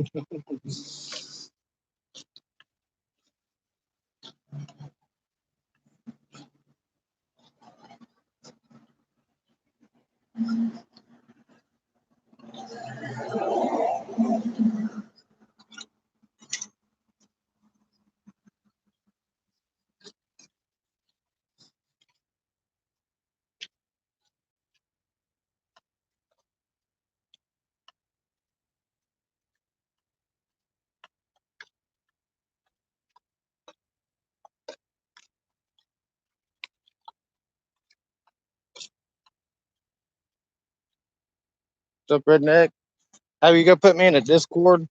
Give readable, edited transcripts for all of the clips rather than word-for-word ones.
What's up, redneck? How you gonna put me in a Discord?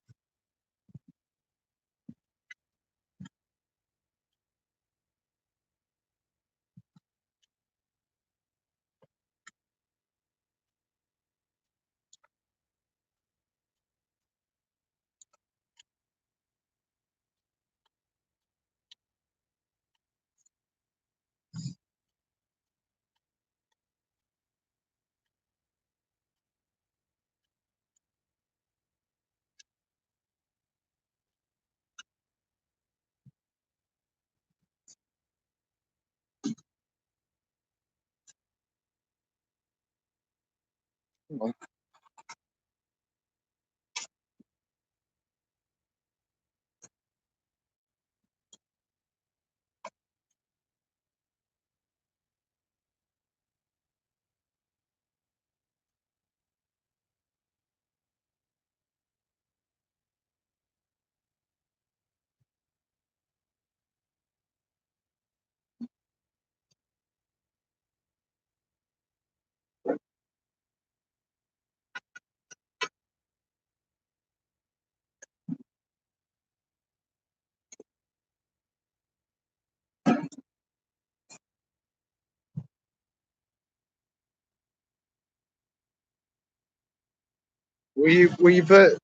Will you put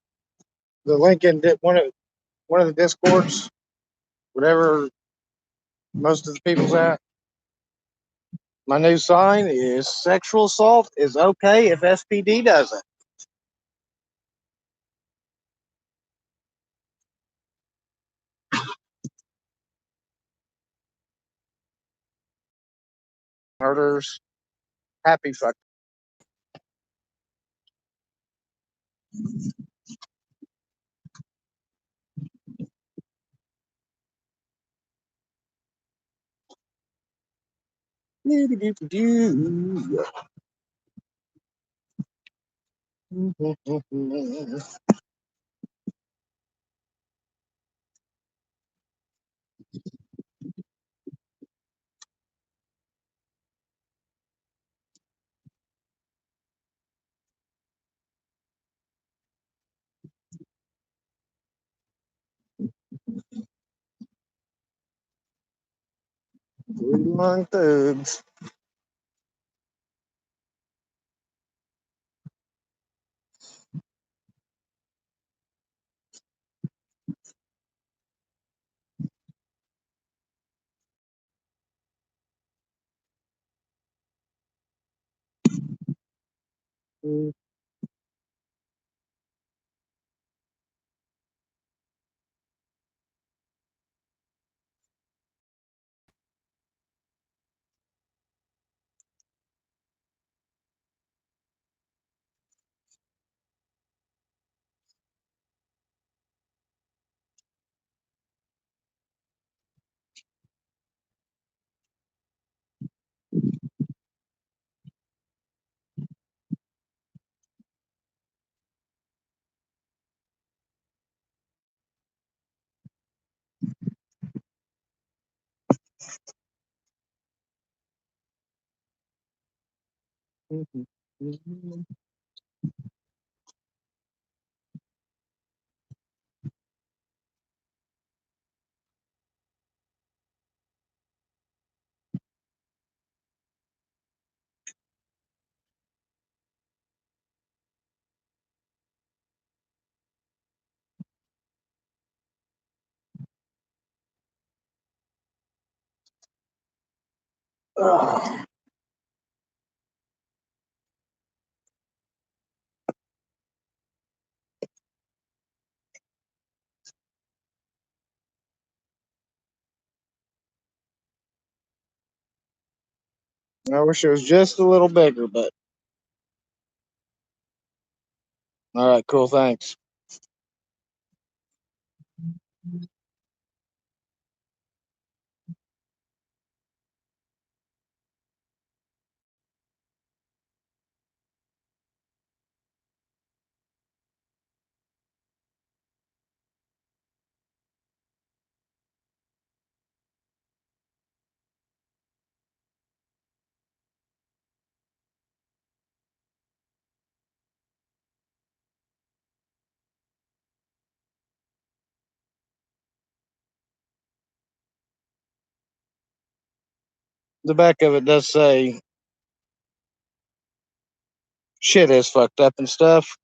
the link in one of the Discords, whatever most of the people's at? My new sign is sexual assault is okay if SPD does it. Murders, happy fuck. Long thugs. Ugh. I wish it was just a little bigger, but all right, cool. Thanks. The back of it does say shit is fucked up and stuff.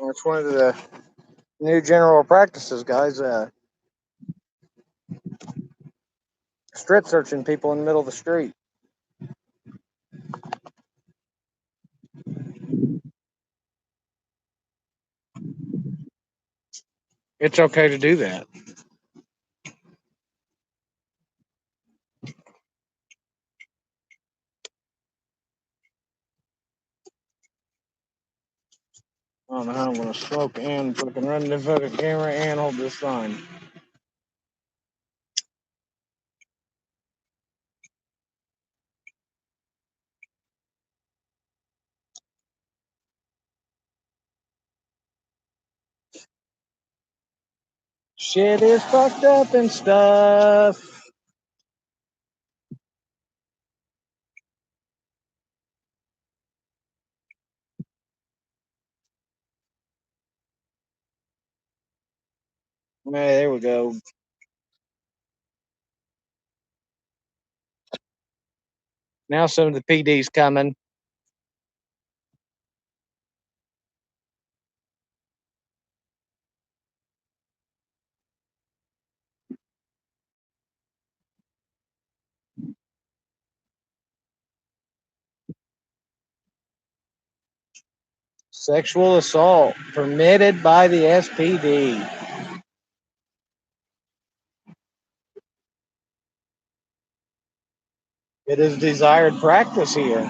It's one of the new general practices, guys. Strip searching people in the middle of the street. It's okay to do that. I don't know how I'm gonna smoke and fucking run the fucking camera and hold this sign. Shit is fucked up and stuff. Hey, there we go. Now some of the PD's coming. Sexual assault permitted by the SPD. It is desired practice here.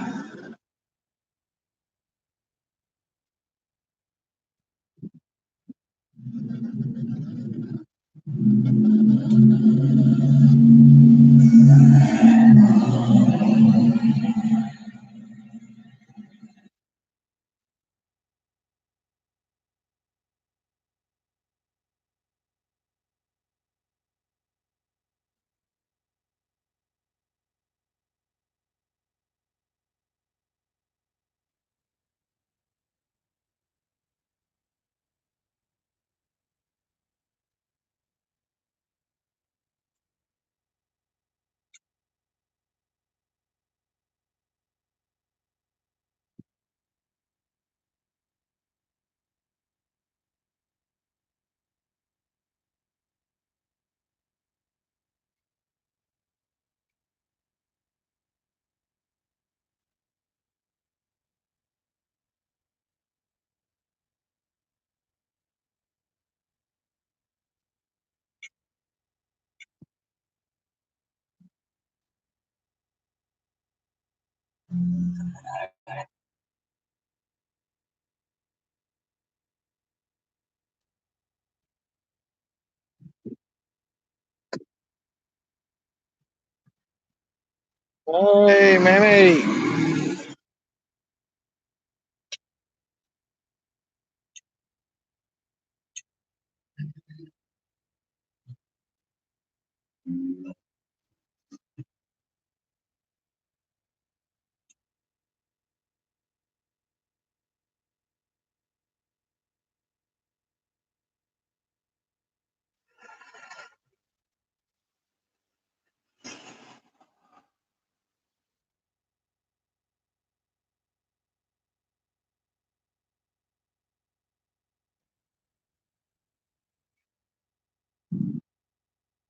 Hey, Mammy.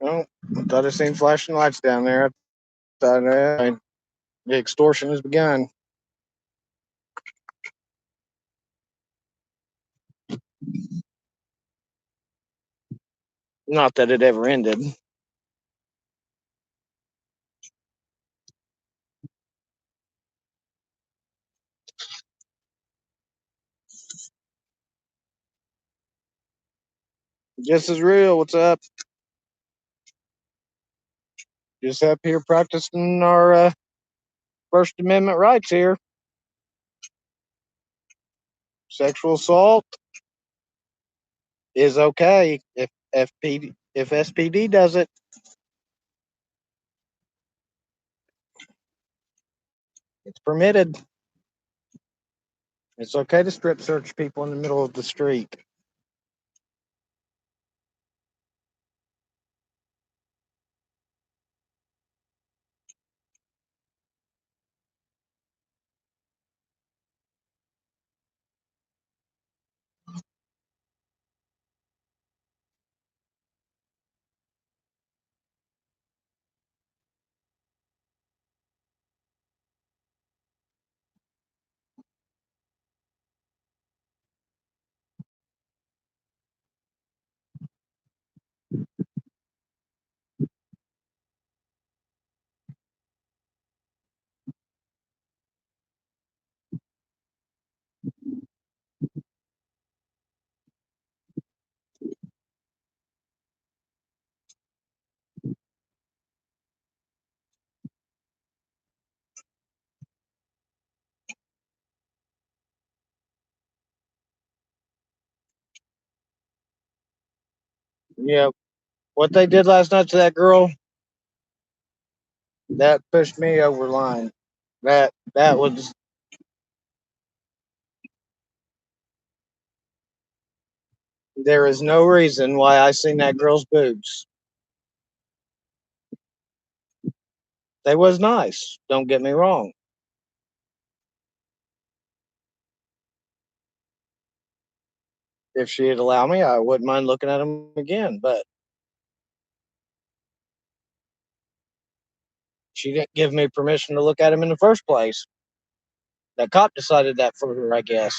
Well, I thought I seen flashing lights down there. I thought the extortion has begun. Not that it ever ended. Just as real. What's up? Just up here practicing our First Amendment rights here. Sexual assault is okay if SPD does it. It's permitted. It's okay to strip search people in the middle of the street. Yeah, what they did last night to that girl, that pushed me over the line. That was there is no reason why I seen that girl's boobs. They was nice. Don't get me wrong. If she'd allow me, I wouldn't mind looking at them again. But she didn't give me permission to look at them in the first place. That cop decided that for her, I guess.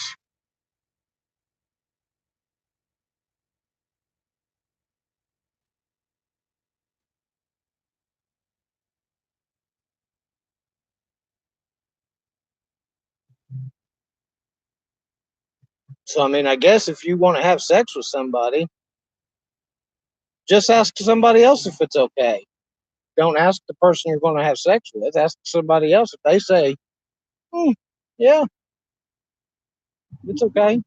So I mean, I guess if you want to have sex with somebody, just ask somebody else if it's okay. Don't ask the person you're going to have sex with. Ask somebody else if they say, hmm, "Yeah, it's okay."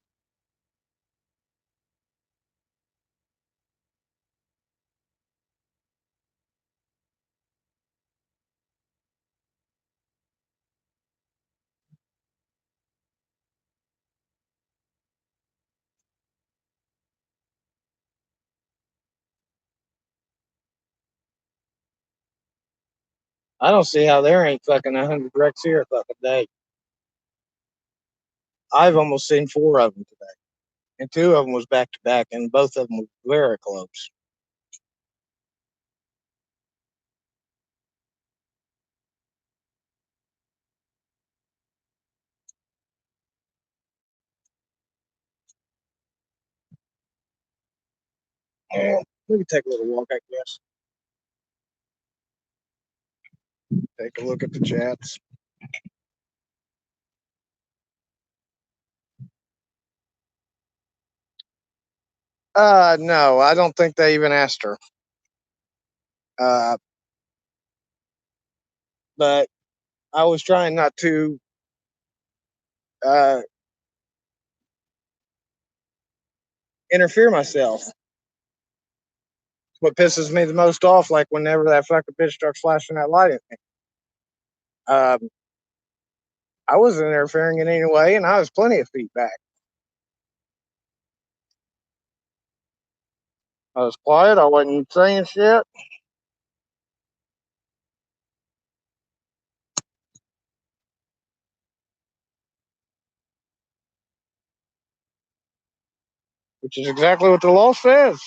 I don't see how there ain't fucking 100 wrecks here a fucking day. I've almost seen four of them today, and two of them was back to back, and both of them were very close. Yeah, we can take a little walk, I guess. Take a look at the chats. No, I don't think they even asked her. Uh, but I was trying not to uh, interfere myself. What pisses me the most off, like whenever that fucking bitch starts flashing that light at me. Um, I wasn't interfering in any way, and I was plenty of feet back. I was quiet. I wasn't saying shit. Which is exactly what the law says.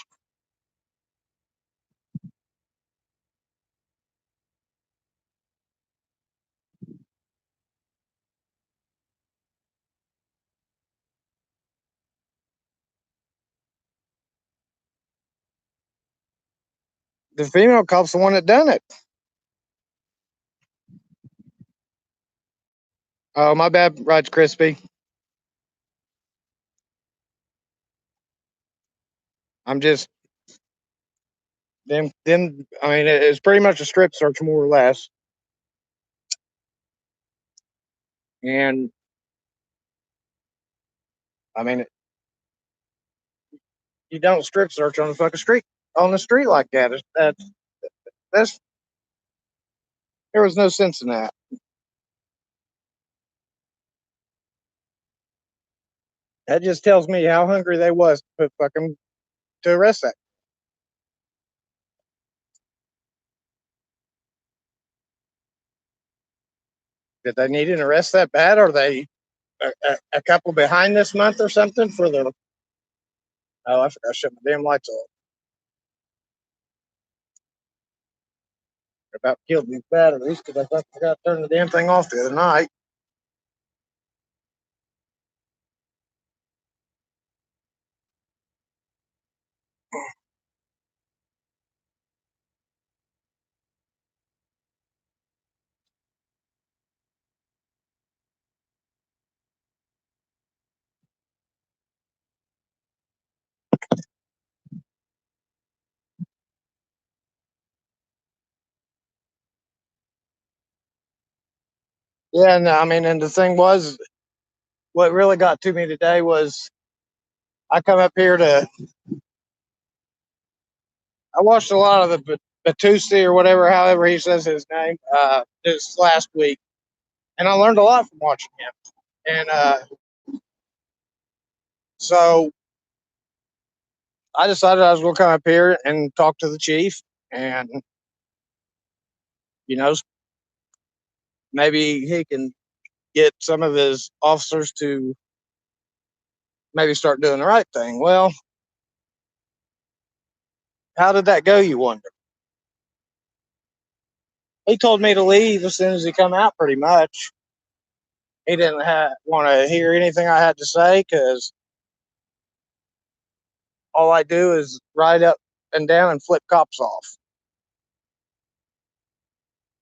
The female cop's the one that done it. Oh, my bad, Raj Crispy. I'm just them. Them. I mean, it's pretty much a strip search, more or less. And I mean, you don't strip search on the fucking street on the street like that. That's there was no sense in that. That just tells me how hungry they was to put fucking to arrest that. Did they need an arrest that bad? Are they a couple behind this month or something for the? Oh, I forgot to shut my damn lights off. They're about killed these batteries because I forgot to turn the damn thing off the other night. Yeah, and I mean, and the thing was, what really got to me today was I come up here to. I watched a lot of the Batusi or whatever, however he says his name, this last week, and I learned a lot from watching him. And so I decided I was going to come up here and talk to the chief, and you know, maybe he can get some of his officers to maybe start doing the right thing. Well, how did that go, you wonder? He told me to leave as soon as he come out, pretty much. He didn't want to hear anything I had to say because all I do is ride up and down and flip cops off.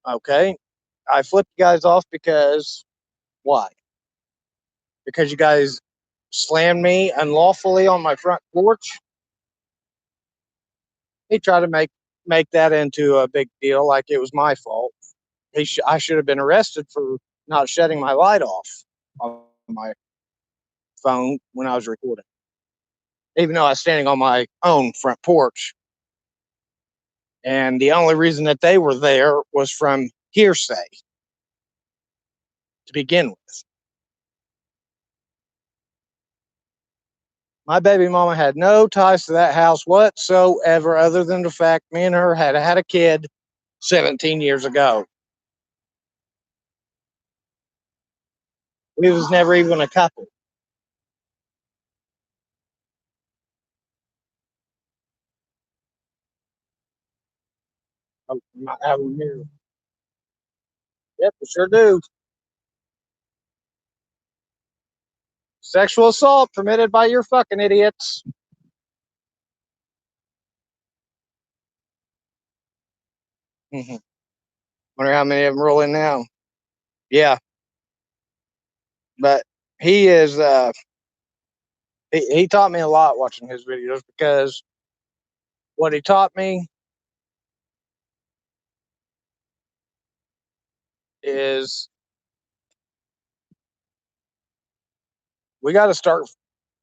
Okay. I flipped you guys off because why? Because you guys slammed me unlawfully on my front porch. He tried to make that into a big deal, like it was my fault. I should have been arrested for not shutting my light off on my phone when I was recording, even though I was standing on my own front porch. And the only reason that they were there was from hearsay to begin with. My baby mama had no ties to that house whatsoever, other than the fact me and her had a kid 17 years ago. We was never even a couple. I might have them here. Yep, we sure do. Sexual assault permitted by your fucking idiots. Mhm. Wonder how many of them roll in now. Yeah, but he is. He taught me a lot watching his videos because what he taught me is we got to start.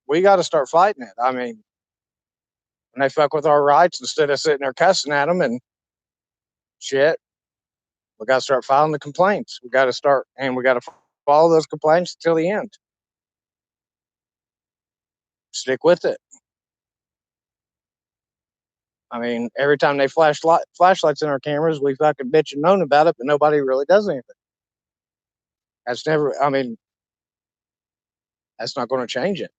We got to start fighting it. I mean, when they fuck with our rights, instead of sitting there cussing at them and shit, we got to start filing the complaints. We got to start, and we got to follow those complaints until the end. Stick with it. I mean, every time they flash flashlights in our cameras, we fucking bitch and moan about it, but nobody really does anything. That's never. I mean, that's not going to change it.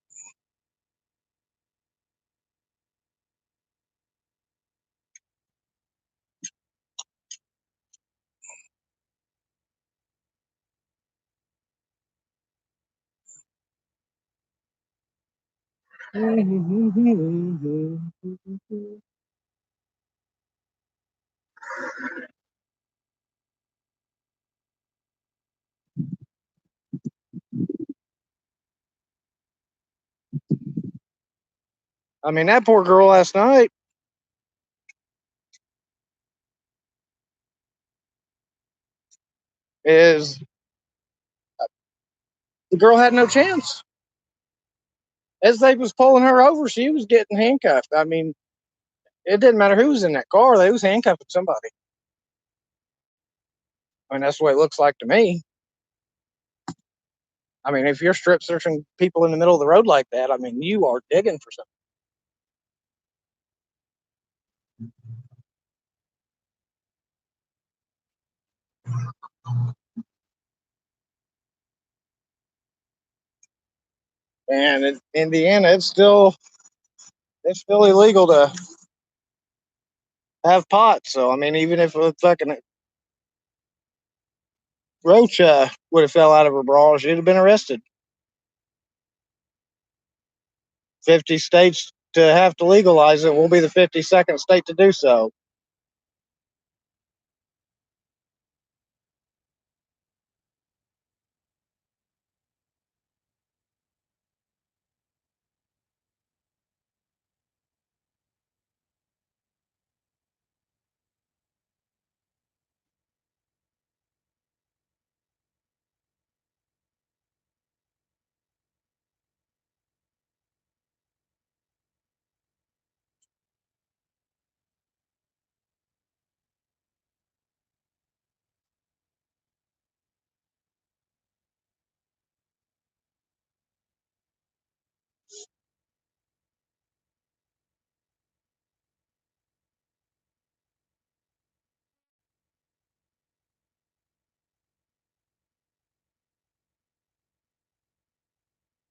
I mean, that poor girl last night is the girl had no chance. As they was pulling her over, she was getting handcuffed. I mean, it didn't matter who was in that car; they was handcuffing somebody. I mean, that's the way it looks like to me. I mean, if you're strip searching people in the middle of the road like that, I mean, you are digging for something. And in Indiana, it's still illegal to have pot. So I mean, even if a fucking roach would have fell out of her bra, she'd have been arrested. 50 states to have to legalize it. We'll be the 52nd state to do so.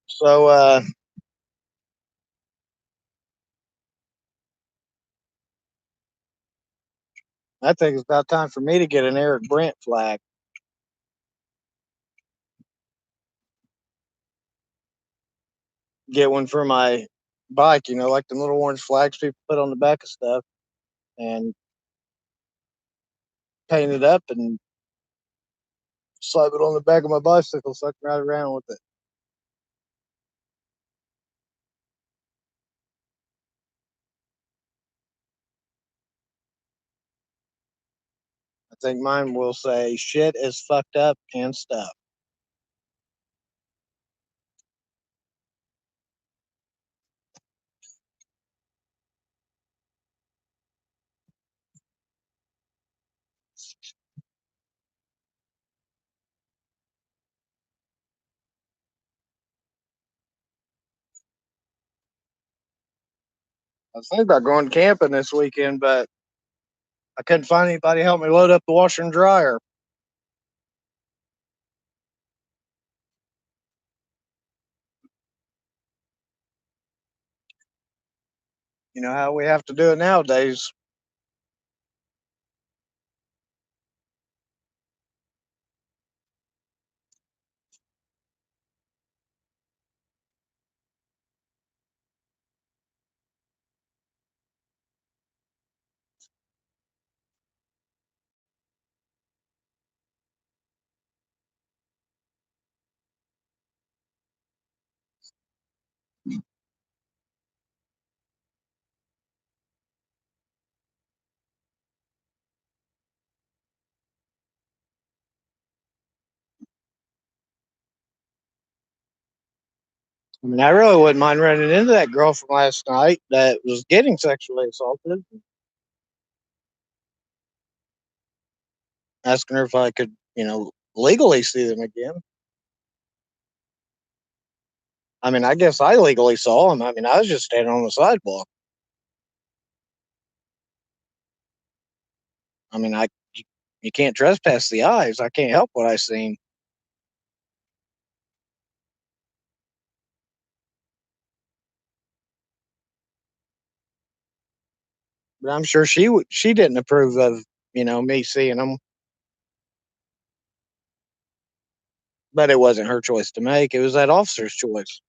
So I think it's about time for me to get an Eric Brent flag. Get one for my bike, like the little orange flags people put on the back of stuff, and paint it up and slap it on the back of my bicycle so I can ride around with it. I think mine will say shit is fucked up and stuff. I was thinking about going camping this weekend, but I couldn't find anybody to help me load up the washer and dryer. You know how we have to do it nowadays. I mean, I really wouldn't mind running into that girl from last night that was getting sexually assaulted, asking her if I could, legally see them again. I mean, I guess I legally saw them. I mean, I was just standing on the sidewalk. I mean, you can't trespass the eyes. I can't help what I seen. But I'm sure she didn't approve of me seeing them. But it wasn't her choice to make. It was that officer's choice.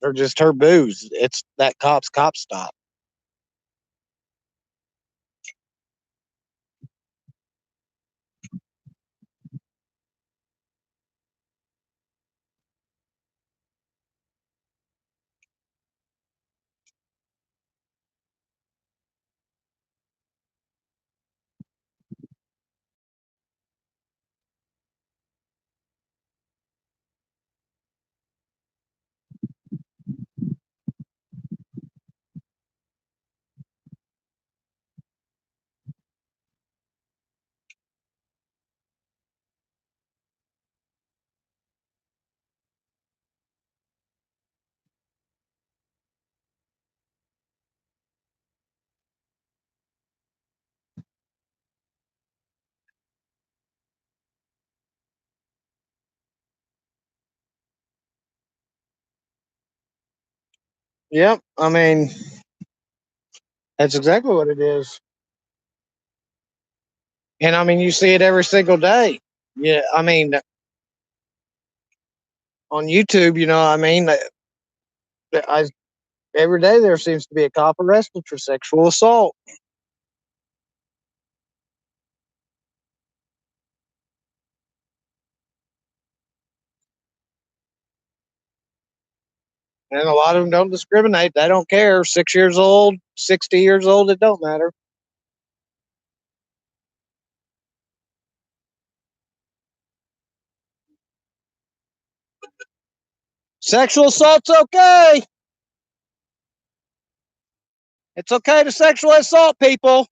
or just her booze. It's that cop stop. Yep. I mean, that's exactly what it is. And I mean, you see it every single day. Yeah. I mean, on YouTube, I mean, I every day there seems to be a cop arrested for sexual assault. And a lot of them don't discriminate. They don't care. 6 years old, 60 years old, it don't matter. Sexual assault's okay. It's okay to sexually assault people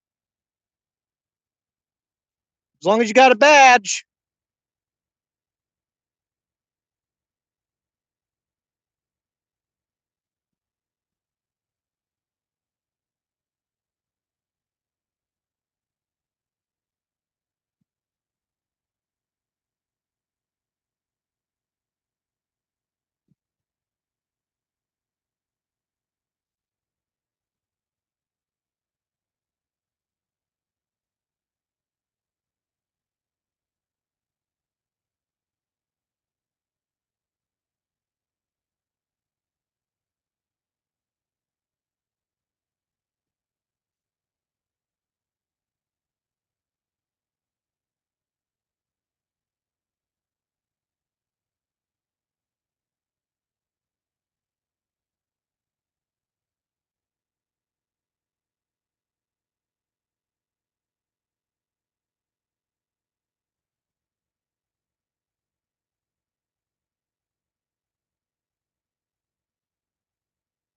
as long as you got a badge.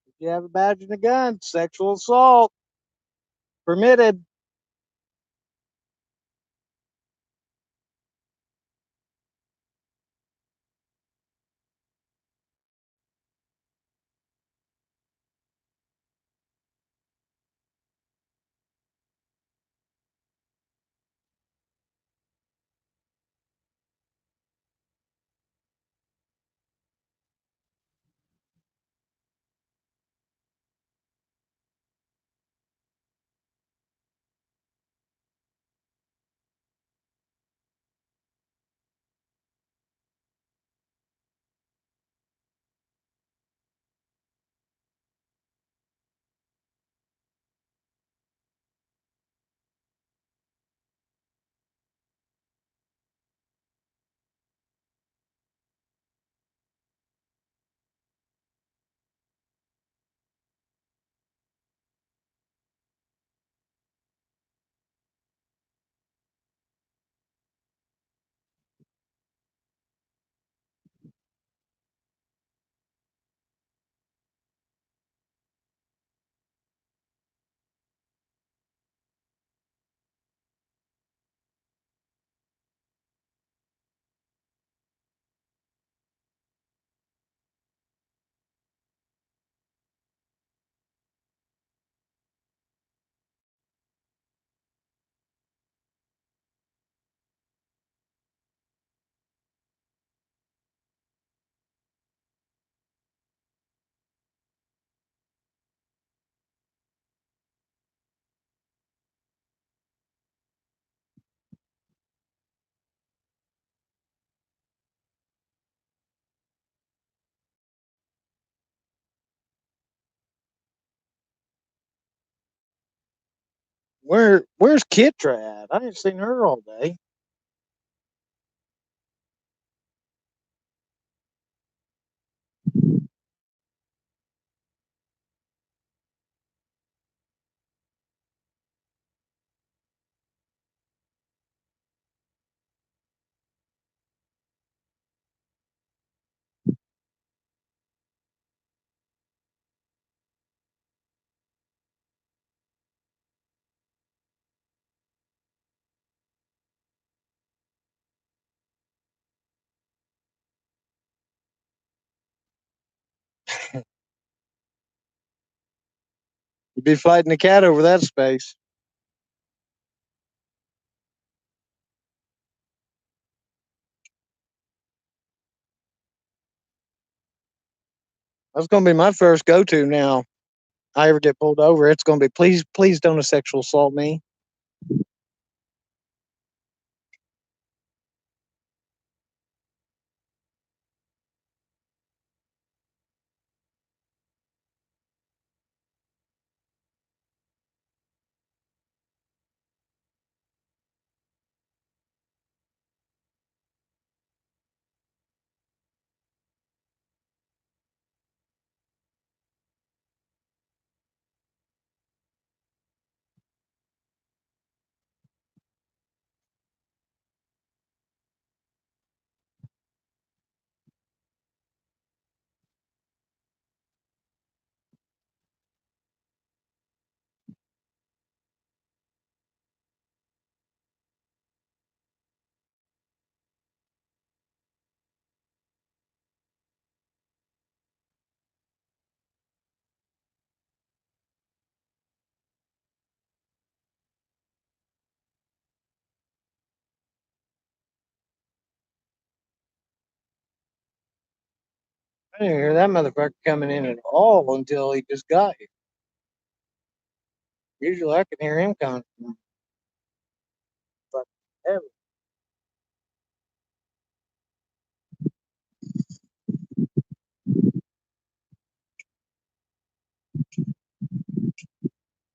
If you have a badge and a gun, sexual assault permitted. Where's Kitra at? I ain't seen her all day. You'd be fighting the cat over that space. That's gonna be my first go to now. I ever get pulled over, it's gonna be please don't sexual assault me. I didn't hear that motherfucker coming in at all until he just got here. Usually I can hear him coming from fucking heaven.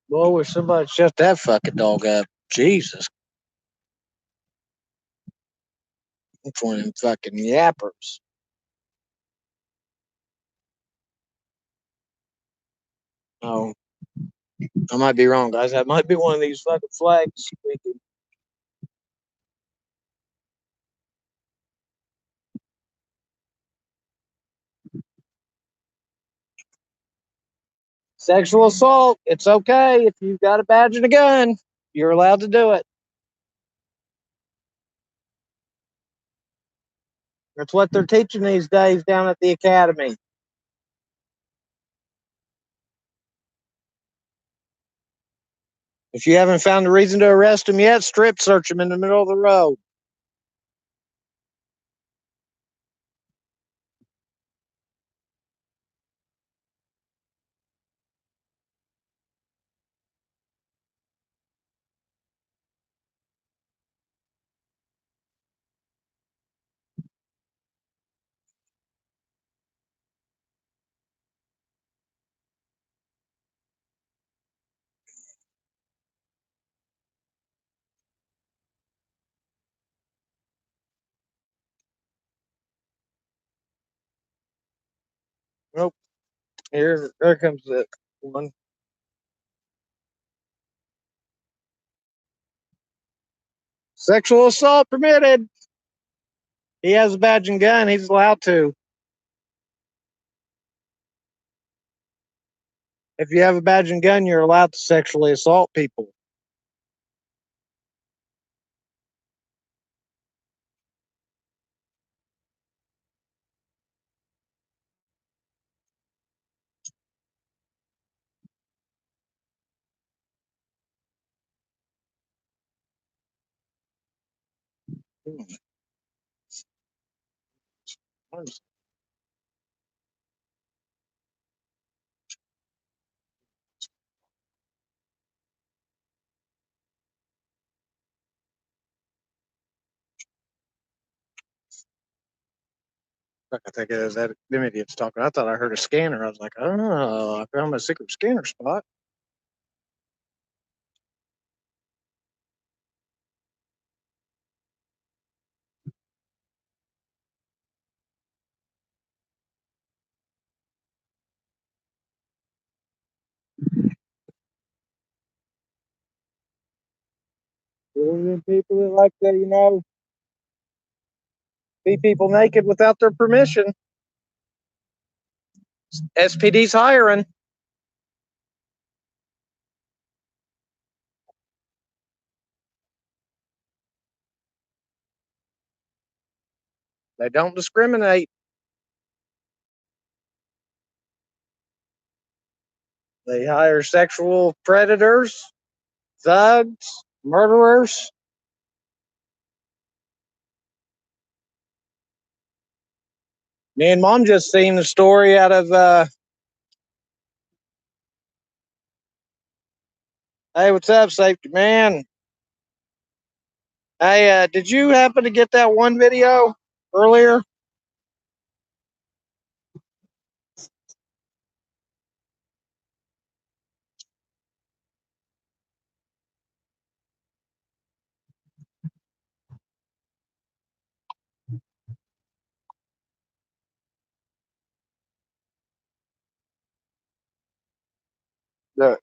Boy, wish somebody shut that fucking dog up. Jesus. It's one of them fucking yappers. Oh, I might be wrong, guys. That might be one of these fucking flags squeaking. Sexual assault. It's okay if you've got a badge and a gun. You're allowed to do it. That's what they're teaching these days down at the academy. If you haven't found a reason to arrest them yet, strip search them in the middle of the road. Nope. Here comes the one. Sexual assault permitted. He has a badge and gun. He's allowed to. If you have a badge and gun, you're allowed to sexually assault people. I think it is that them idiots talking. I thought I heard a scanner. I was like, oh, I found my secret scanner spot. People that like to, see people naked without their permission. SPD's hiring. They don't discriminate. They hire sexual predators, thugs, murderers. Me and mom just seen the story out of hey, what's up, safety man? Hey, did you happen to get that one video earlier? The,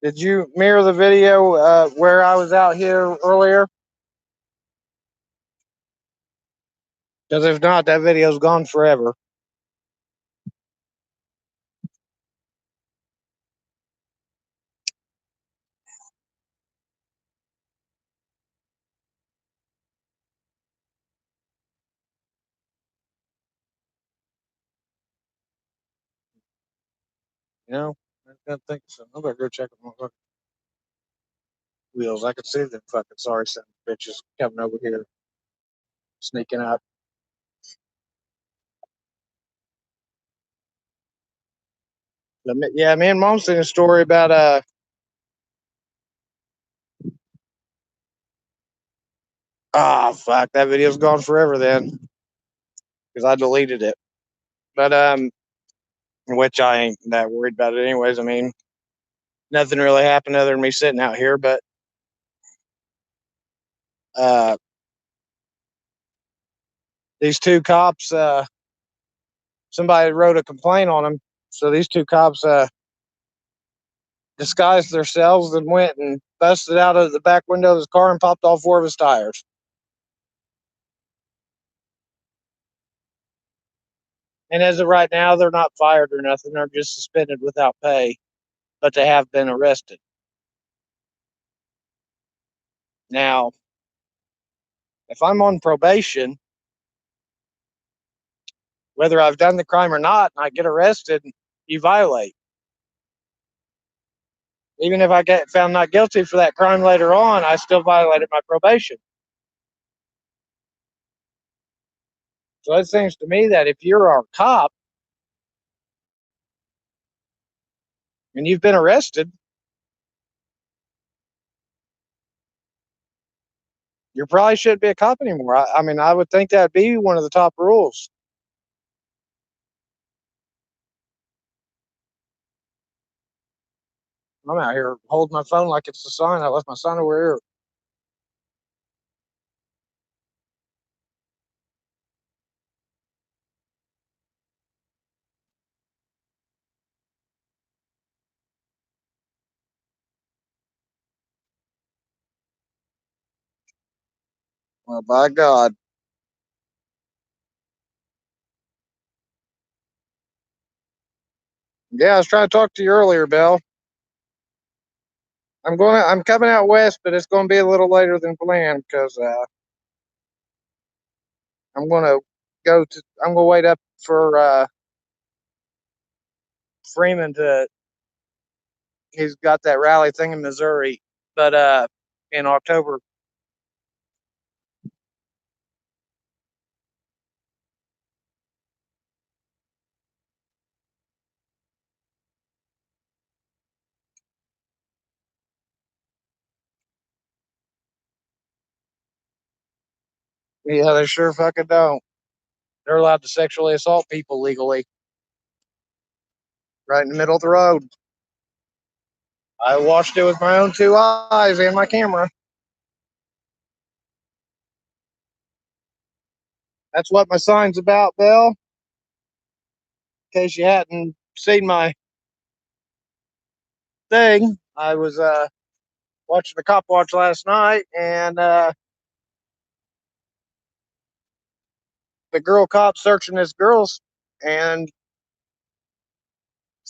did you mirror the video where I was out here earlier? Because if not, that video's gone forever. You know, I gotta think so. I better go check my fucking wheels. I could see them fucking sorry son of bitches coming over here, sneaking up. Yeah, me and mom seen a story about fuck, that video's gone forever then because I deleted it. But which I ain't that worried about it anyways. I mean, nothing really happened other than me sitting out here. But uh, these two cops, somebody wrote a complaint on them. So these two cops disguised themselves and went and busted out of the back window of his car and popped all four of his tires. And as of right now, they're not fired or nothing. They're just suspended without pay, but they have been arrested. Now, if I'm on probation, whether I've done the crime or not, and I get arrested, you violate. Even if I get found not guilty for that crime later on, I still violated my probation. So it seems to me that if you're a cop and you've been arrested, you probably shouldn't be a cop anymore. I mean, I would think that'd be one of the top rules. I'm out here holding my phone like it's a sign. I left my sign over here. Well, by God. Yeah, I was trying to talk to you earlier, Bill. I'm coming out west, but it's gonna be a little later than planned because I'm gonna I'm gonna wait up for Freeman to. He's got that rally thing in Missouri, but in October. Yeah, they sure fucking don't. They're allowed to sexually assault people legally, right in the middle of the road. I watched it with my own two eyes and my camera. That's what my sign's about, Bill. In case you hadn't seen my thing, I was watching the cop watch last night, and the girl cop searching this girl's and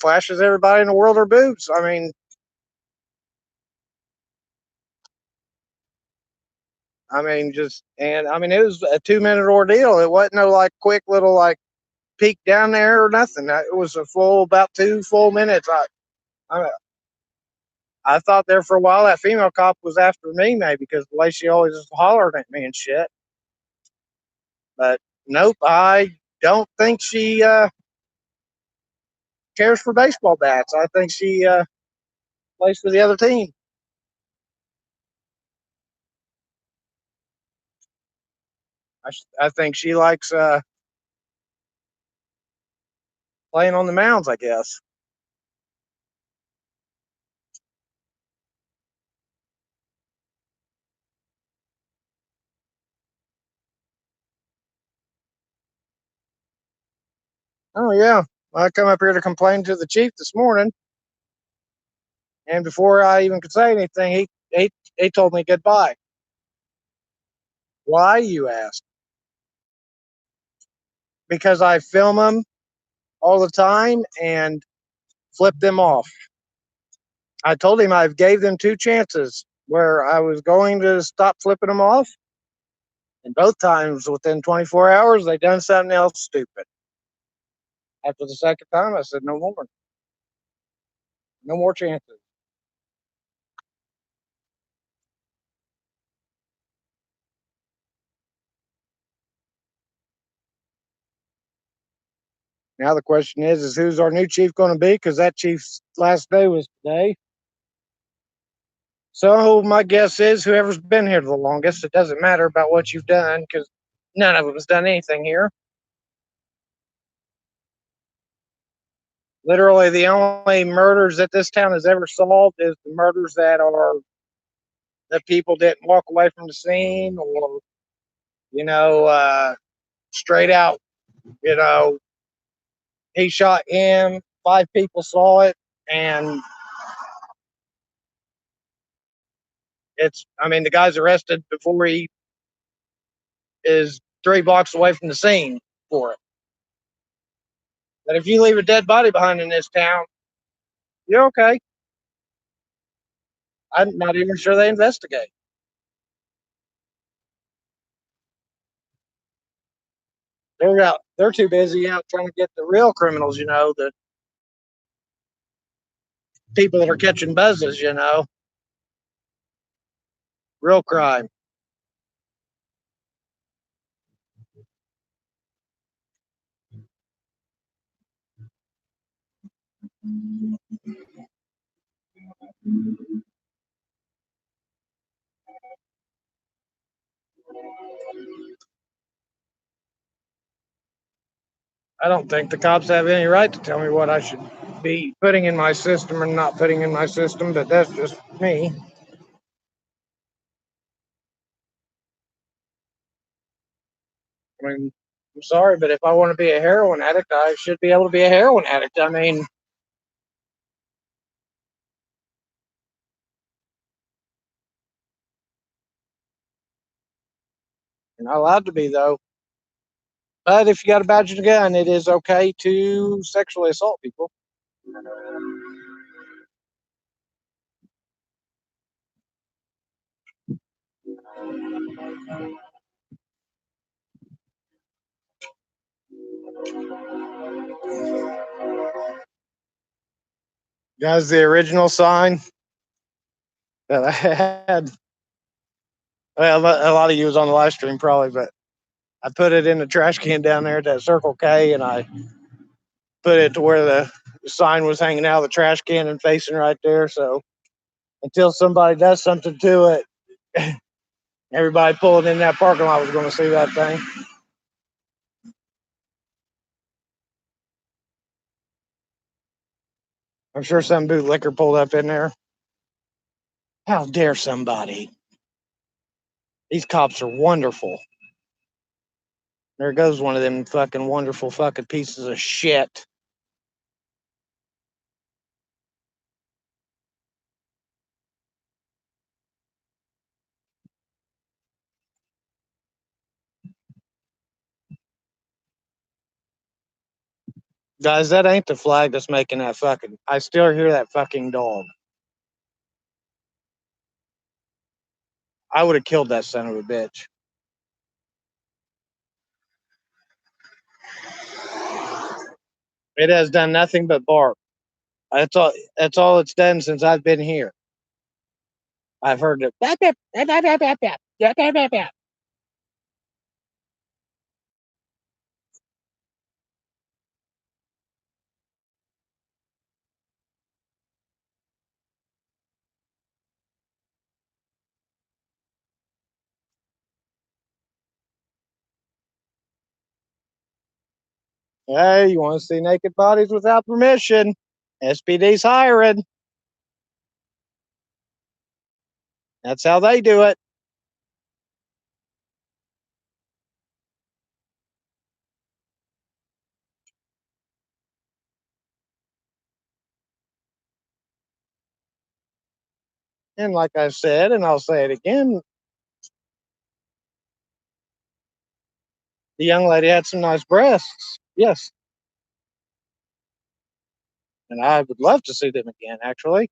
flashes everybody in the world her boobs. It was a 2 minute ordeal. It wasn't no like quick little like peek down there or nothing. It was a full about 2 full minutes. I I thought there for a while that female cop was after me maybe because the way she always just hollered at me and shit. But nope, I don't think she cares for baseball bats. I think she plays for the other team. I think she likes playing on the mounds, I guess. Oh yeah, I come up here to complain to the chief this morning, and before I even could say anything, he told me goodbye. Why, you ask? Because I film them all the time and flip them off. I told him I gave them two chances where I was going to stop flipping them off, and both times within 24 hours they done something else stupid. After the second time, I said no more, no more chances. Now the question is who's our new chief going to be? Because that chief's last day was today. So my guess is whoever's been here the longest. It doesn't matter about what you've done because none of them has done anything here. Literally, the only murders that this town has ever solved is the murders that people didn't walk away from the scene, or you know, straight out. You know, he shot him. 5 people saw it, and the guy's arrested before he is 3 blocks away from the scene for it. But if you leave a dead body behind in this town, you're okay. I'm not even sure they investigate. They're too busy out trying to get the real criminals, the people that are catching buzzes, real crime. I don't think the cops have any right to tell me what I should be putting in my system or not putting in my system, but that's just me. I'm sorry, but if I want to be a heroin addict, I should be able to be a heroin addict. You're not allowed to be, though. But if you got a badge and a gun, it is okay to sexually assault people. Guys, the original sign that I had. Well, a lot of you was on the live stream probably, but I put it in the trash can down there at that Circle K, and I put it to where the sign was hanging out of the trash can and facing right there. So until somebody does something to it, everybody pulling in that parking lot was going to see that thing. I'm sure some bootlicker pulled up in there. How dare somebody? These cops are wonderful. There goes one of them fucking wonderful fucking pieces of shit. Guys, that ain't the flag that's making that fucking. I still hear that fucking dog. I would have killed that son of a bitch. It has done nothing but bark. That's all. That's all it's done since I've been here. I've heard it. Bap, bap, bap, bap, bap, bap, bap, bap, bap, bap, bap. Hey, you want to see naked bodies without permission? SPD's hiring. That's how they do it. And like I said, and I'll say it again, the young lady had some nice breasts. Yes. And I would love to see them again, actually.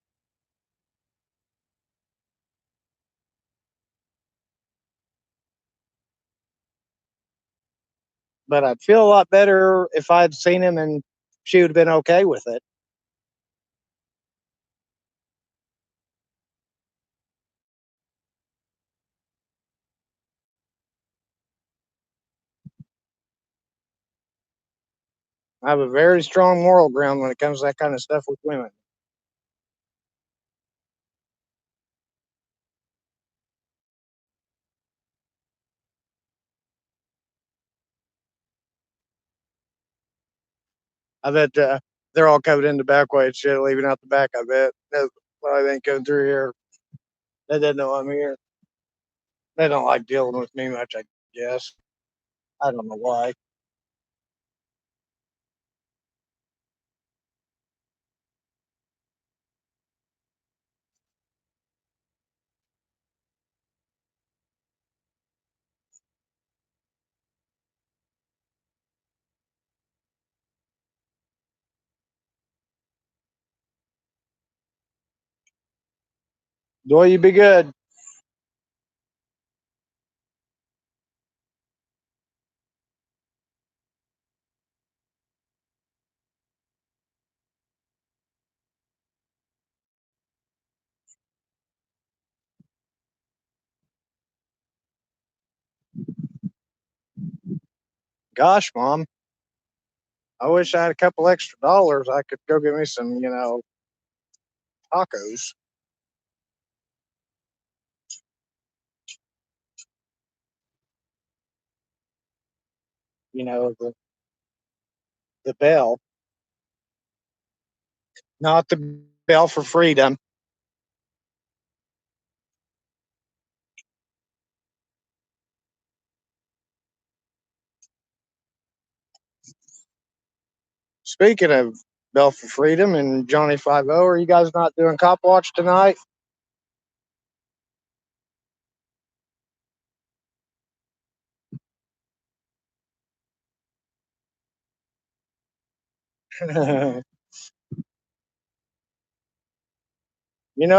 But I'd feel a lot better if I'd seen him and she would have been okay with it. I have a very strong moral ground when it comes to that kind of stuff with women. I bet they're all covered in tobacco and shit, leaving out the back. I bet that's why they ain't coming through here. They didn't know I'm here. They don't like dealing with me much, I guess. I don't know why. Boy, you be good. Gosh, mom, I wish I had a couple extra dollars. I could go get me some, tacos. The bell, not the bell for freedom. Speaking of Bell for Freedom and Johnny Five O, are you guys not doing Cop Watch tonight?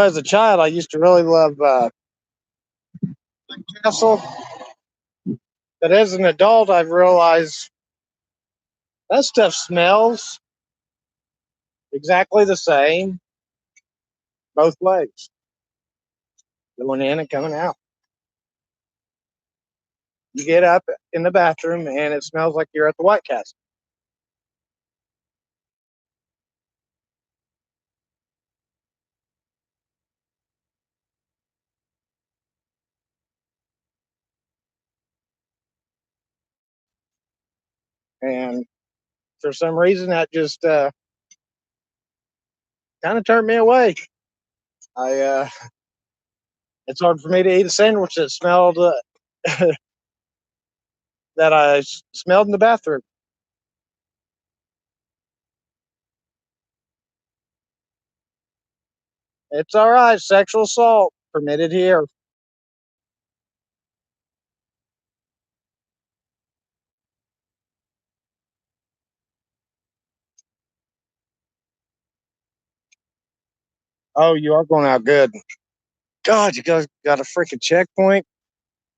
As a child, I used to really love Castle, but as an adult, I've realized that stuff smells exactly the same both ways, going in and coming out. You get up in the bathroom and it smells like you're at the White Castle. And for some reason, that just kind of turned me away. I It's hard for me to eat a sandwich that smelled that I smelled in the bathroom. It's all right. Sexual assault permitted here. Oh, you are going out good. God, you guys got a freaking checkpoint.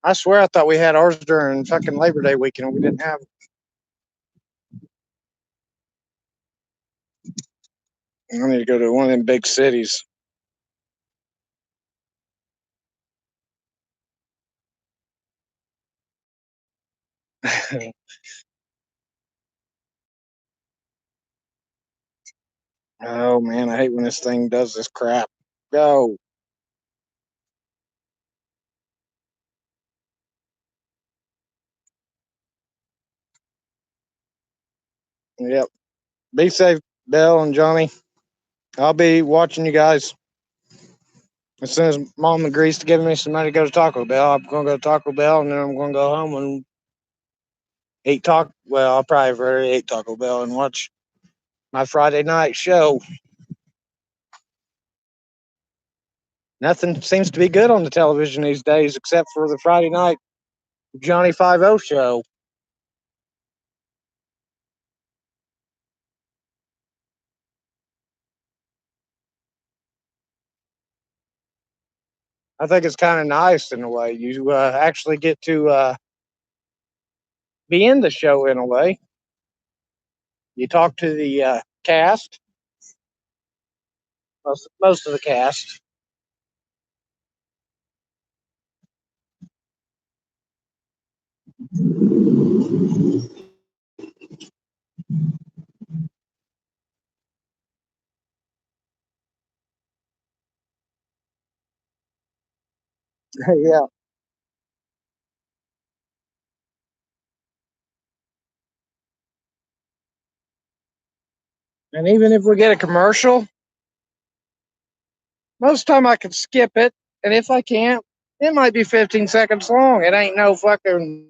I swear I thought we had ours during fucking Labor Day weekend. We didn't have it. I need to go to one of them big cities. Oh man, I hate when this thing does this crap. Go. Yep. Be safe, Bill and Johnny. I'll be watching you guys. As soon as Mom agrees to give me some money to go to Taco Bell, I'm gonna go to Taco Bell and then I'm gonna go home and eat taco. Well, I'll probably already ate Taco Bell and watch my Friday night show. Nothing seems to be good on the television these days except for the Friday night Johnny Five O show. I think it's kind of nice in a way. You actually get to be in the show in a way. You talk to the cast, most of the cast. Yeah, and even if we get a commercial, most time I can skip it, and if I can't, it might be 15 seconds long. It ain't no fucking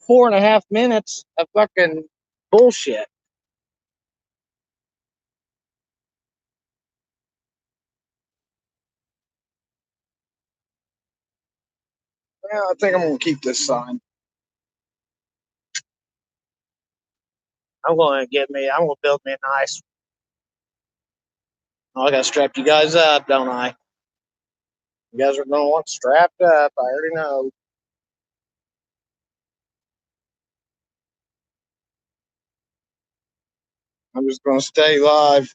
4.5 minutes of fucking bullshit. Well, I think I'm gonna keep this sign. I'm gonna get me. I'm gonna build me a nice. Oh, I gotta strap you guys up, don't I? You guys are gonna want strapped up. I already know. I'm just gonna stay live.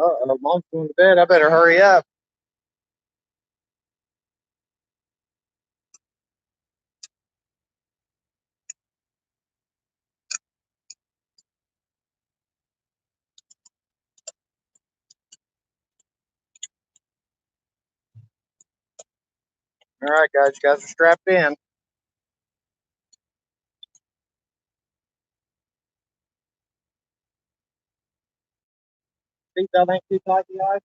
Oh, Mom's going to bed. I better hurry up. All right, guys. You guys are strapped in. Seatbelt ain't too tight, guys.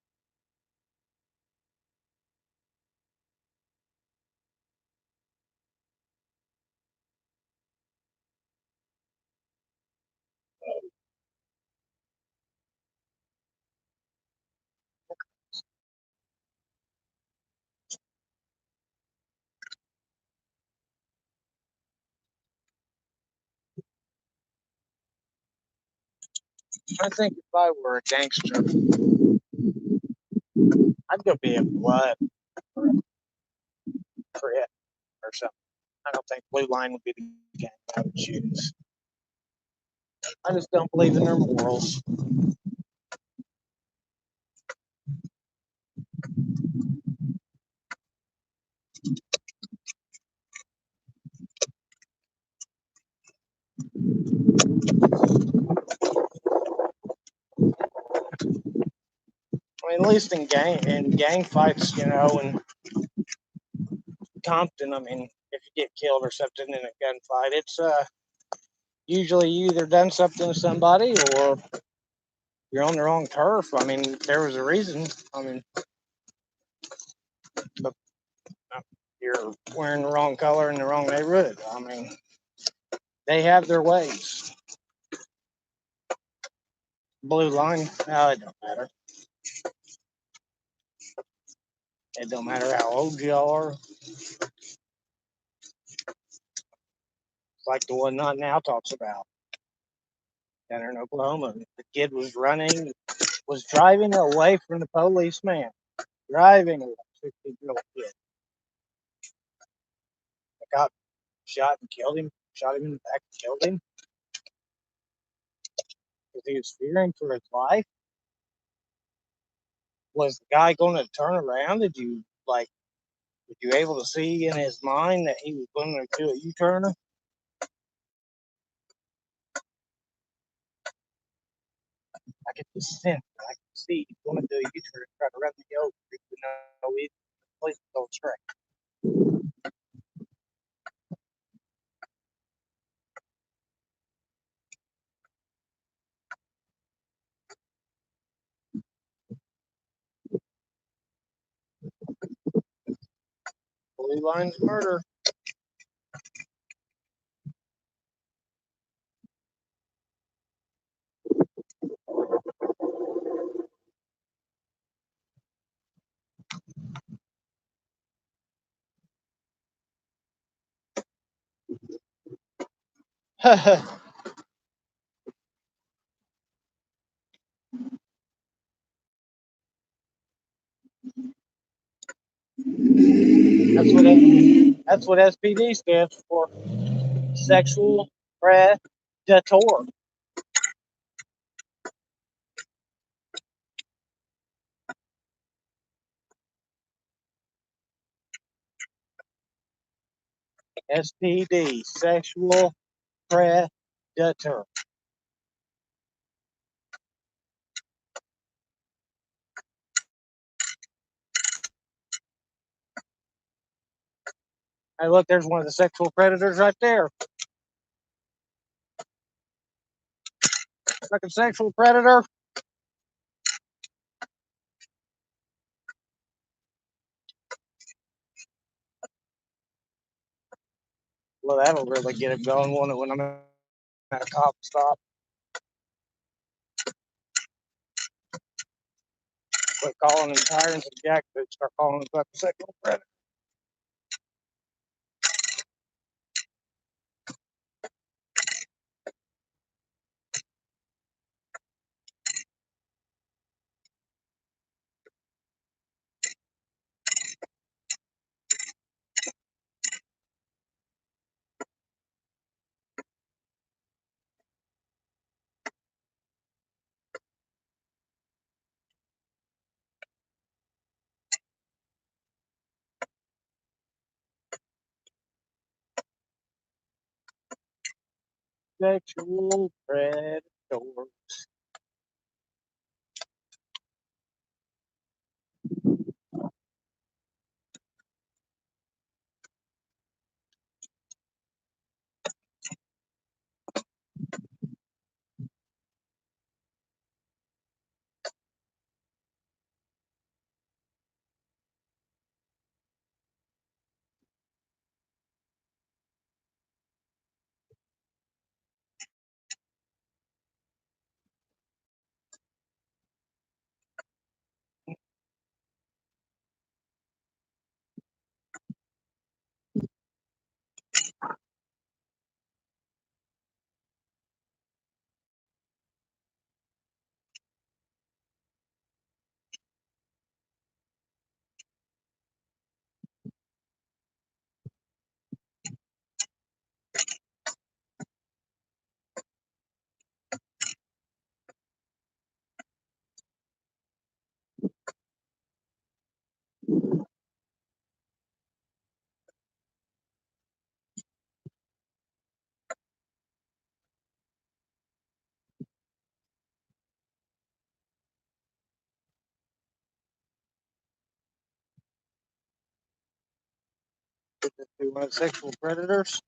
I think if I were a gangster, I'd go be a blood or a crip or something. I don't think Blue Line would be the gang I would choose. I just don't believe in their morals. I mean, at least in gang fights, and Compton. I mean, if you get killed or something in a gunfight, it's usually you either done something to somebody or you're on the wrong turf. I mean, there was a reason. I mean, but you're wearing the wrong color in the wrong neighborhood. I mean, they have their ways. Blue line, no, it don't matter. It don't matter how old you are. Like the one Not Now talks about down there in Oklahoma. The kid was driving away from the policeman. Driving away, 16-year-old kid. The cop shot and killed him, shot him in the back and killed him because he was fearing for his life. Was the guy going to turn around? Were you able to see in his mind that he was going to do a U-turn? I could just sense, I could see he's going to do a U-turn, try to run me over, even though he's completely going straight. Blue lines murder. That's that's what SPD stands for. Sexual predator. SPD, sexual predator. Hey, look, there's one of the sexual predators right there. Like a sexual predator. Well, that'll really get it going, won't it, when I'm at a cop stop? Quit calling them tyrants and jackboots, start calling them fucking sexual predators. Sexual predators. They want sexual predators.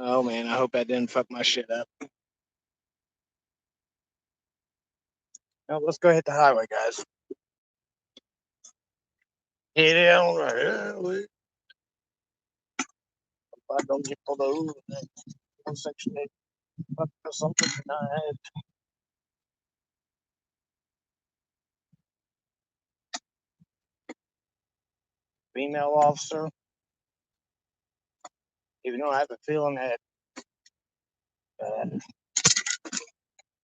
Oh man, I hope that didn't fuck my shit up. Now let's go hit the highway, guys. Hit it on the highway. If I don't get pulled over, then Section 8, fuck something tonight. Female officer, even though I have a feeling that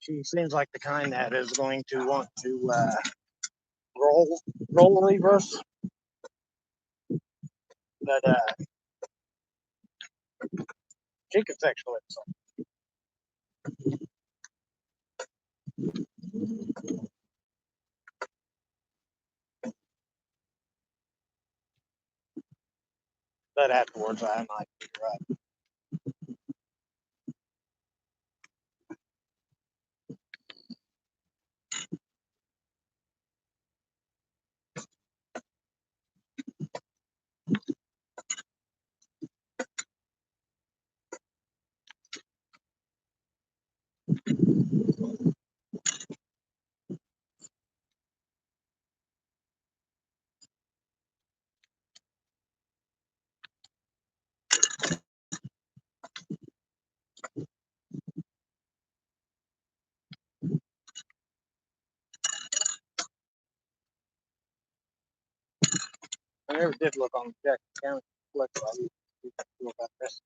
she seems like the kind that is going to want to roll reverse, but she could sexually assault. But afterwards, I might be right. I never did look on the Jackson County website. Look at this.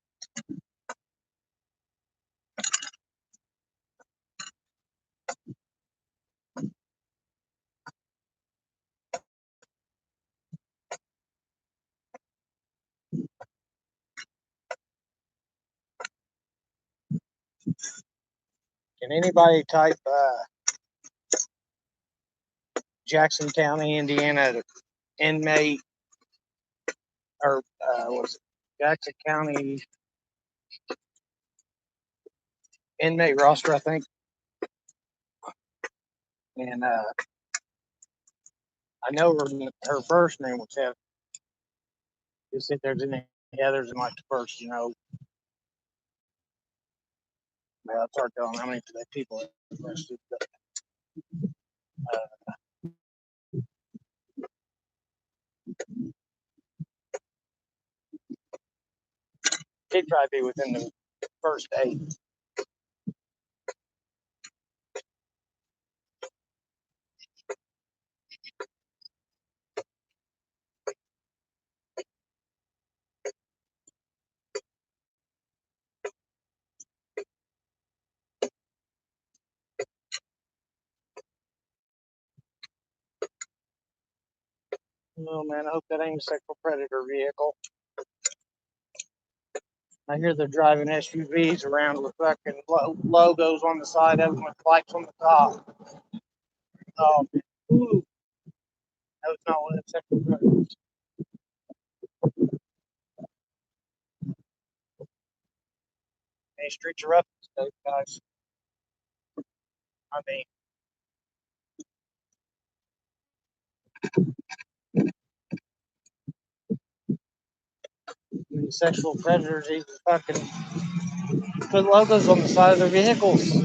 Can anybody type Jackson County, Indiana inmate or what's it? Jackson County inmate roster, I think. And I know her first name was Heather. Just if there's any Heathers in like the first, well, it's hard telling how many people arrested. But, he'd probably be within the first 8. Oh man, I hope that ain't a sexual predator vehicle. I hear they're driving SUVs around with fucking logos on the side of them with lights on the top. Oh, ooh, that was not one of the sexual predators. Any streets are up these days, guys. I mean, sexual predators even fucking put logos on the side of their vehicles.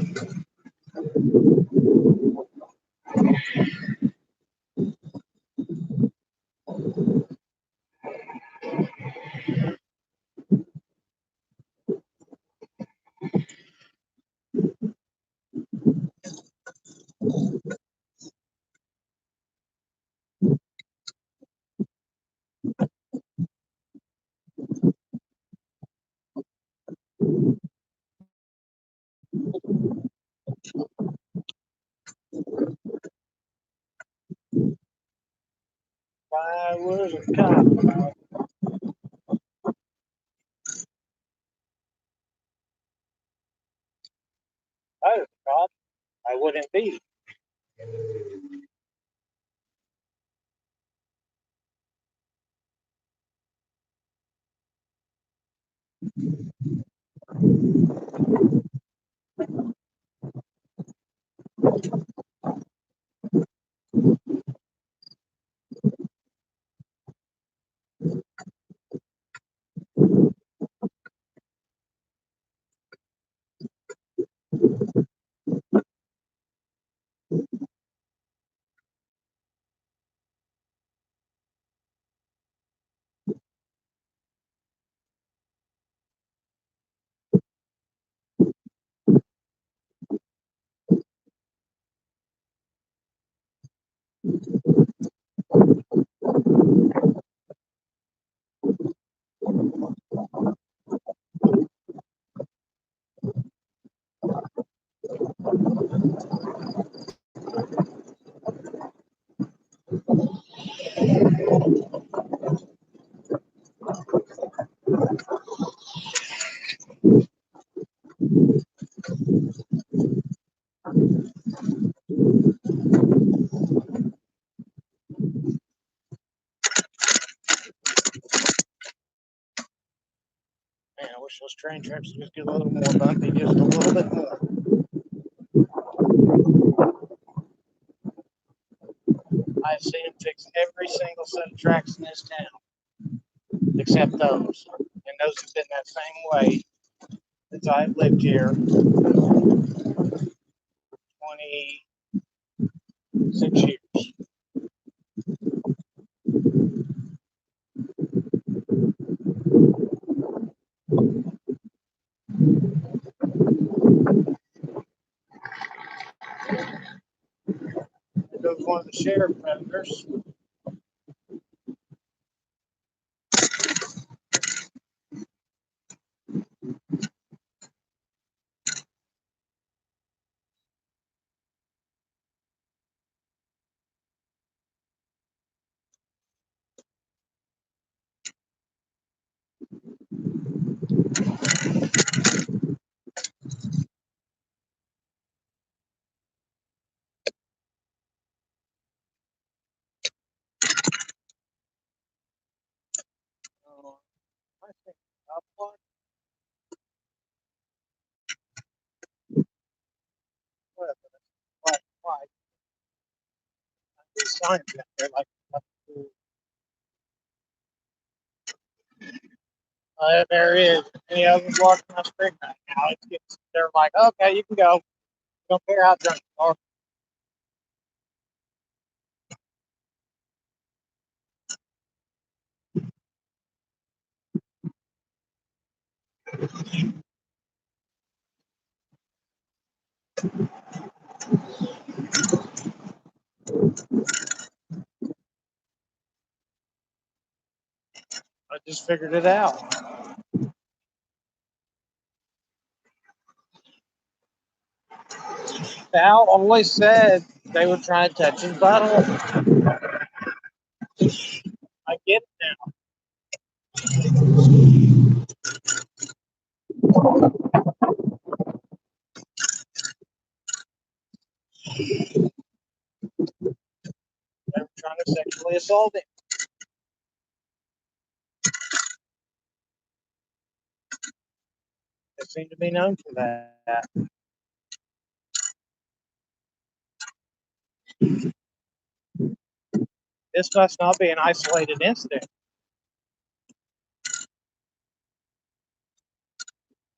I was a cop. I was a cop. I wouldn't be. Man, I wish those train tracks would just get a little more bumpy, just a little bit more. I've seen them fix every single set of tracks in this town, except those. And those have been that same way since I've lived here 26 years. There goes one of the sheriff predators. I think upward, why? There's signs out there like there is. Any of them walking on the street right now. They're like, okay, you can go. Don't care how drunk you are. I just figured it out. Val always said they would try and touch his butthole. I get it now. They were trying to sexually assault him. They seem to be known for that. This must not be an isolated incident.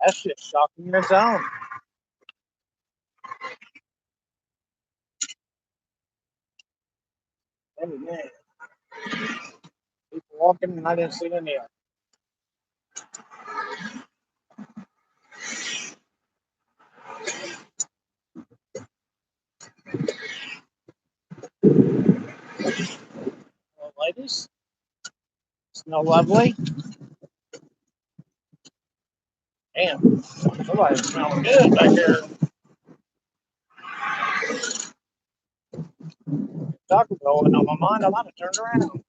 That's just shocking in its own. Oh, man. People walking and I didn't see any of them. Well, ladies, smell lovely. Damn, somebody's smelling good back here. Taco Bell went on my mind. I might have turned around.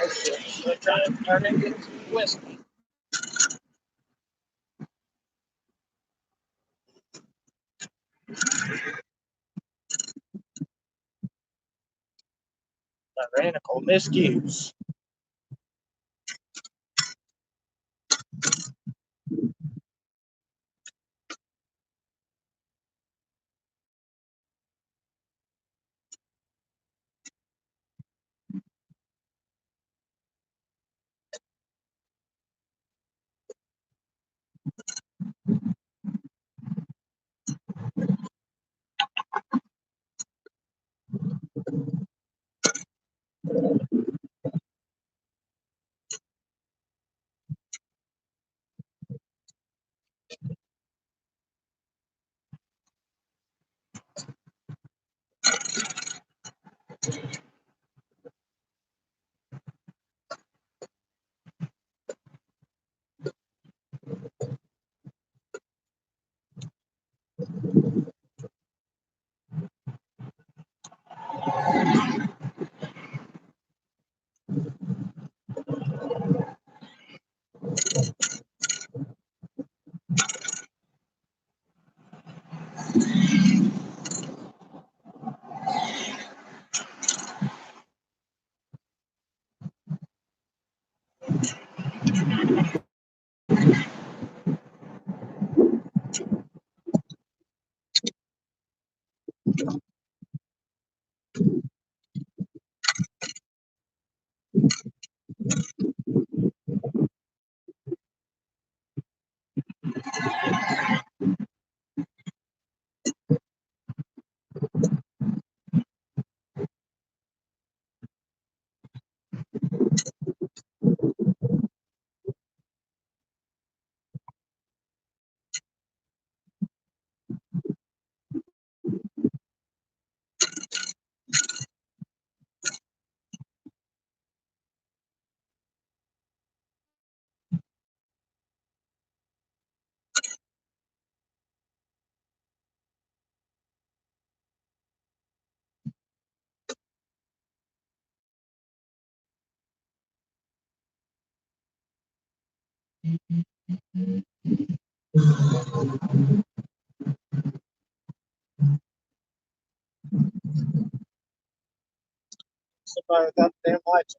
Oh, shit. They're trying to turn into whiskey. Tyrannical miscues. Somebody without the damn lights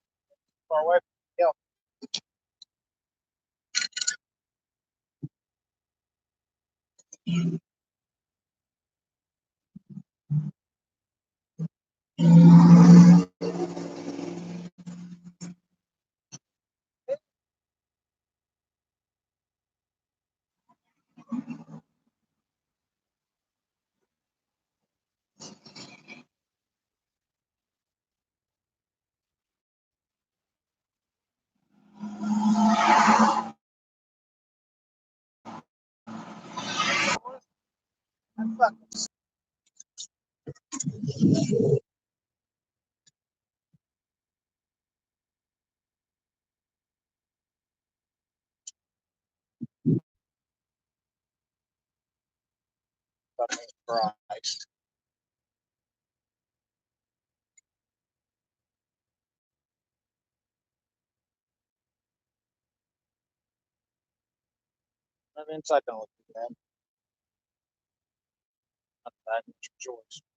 far away. Yeah. Fucking Christ. I'm inside, don't look too bad. Not bad, it's your choice.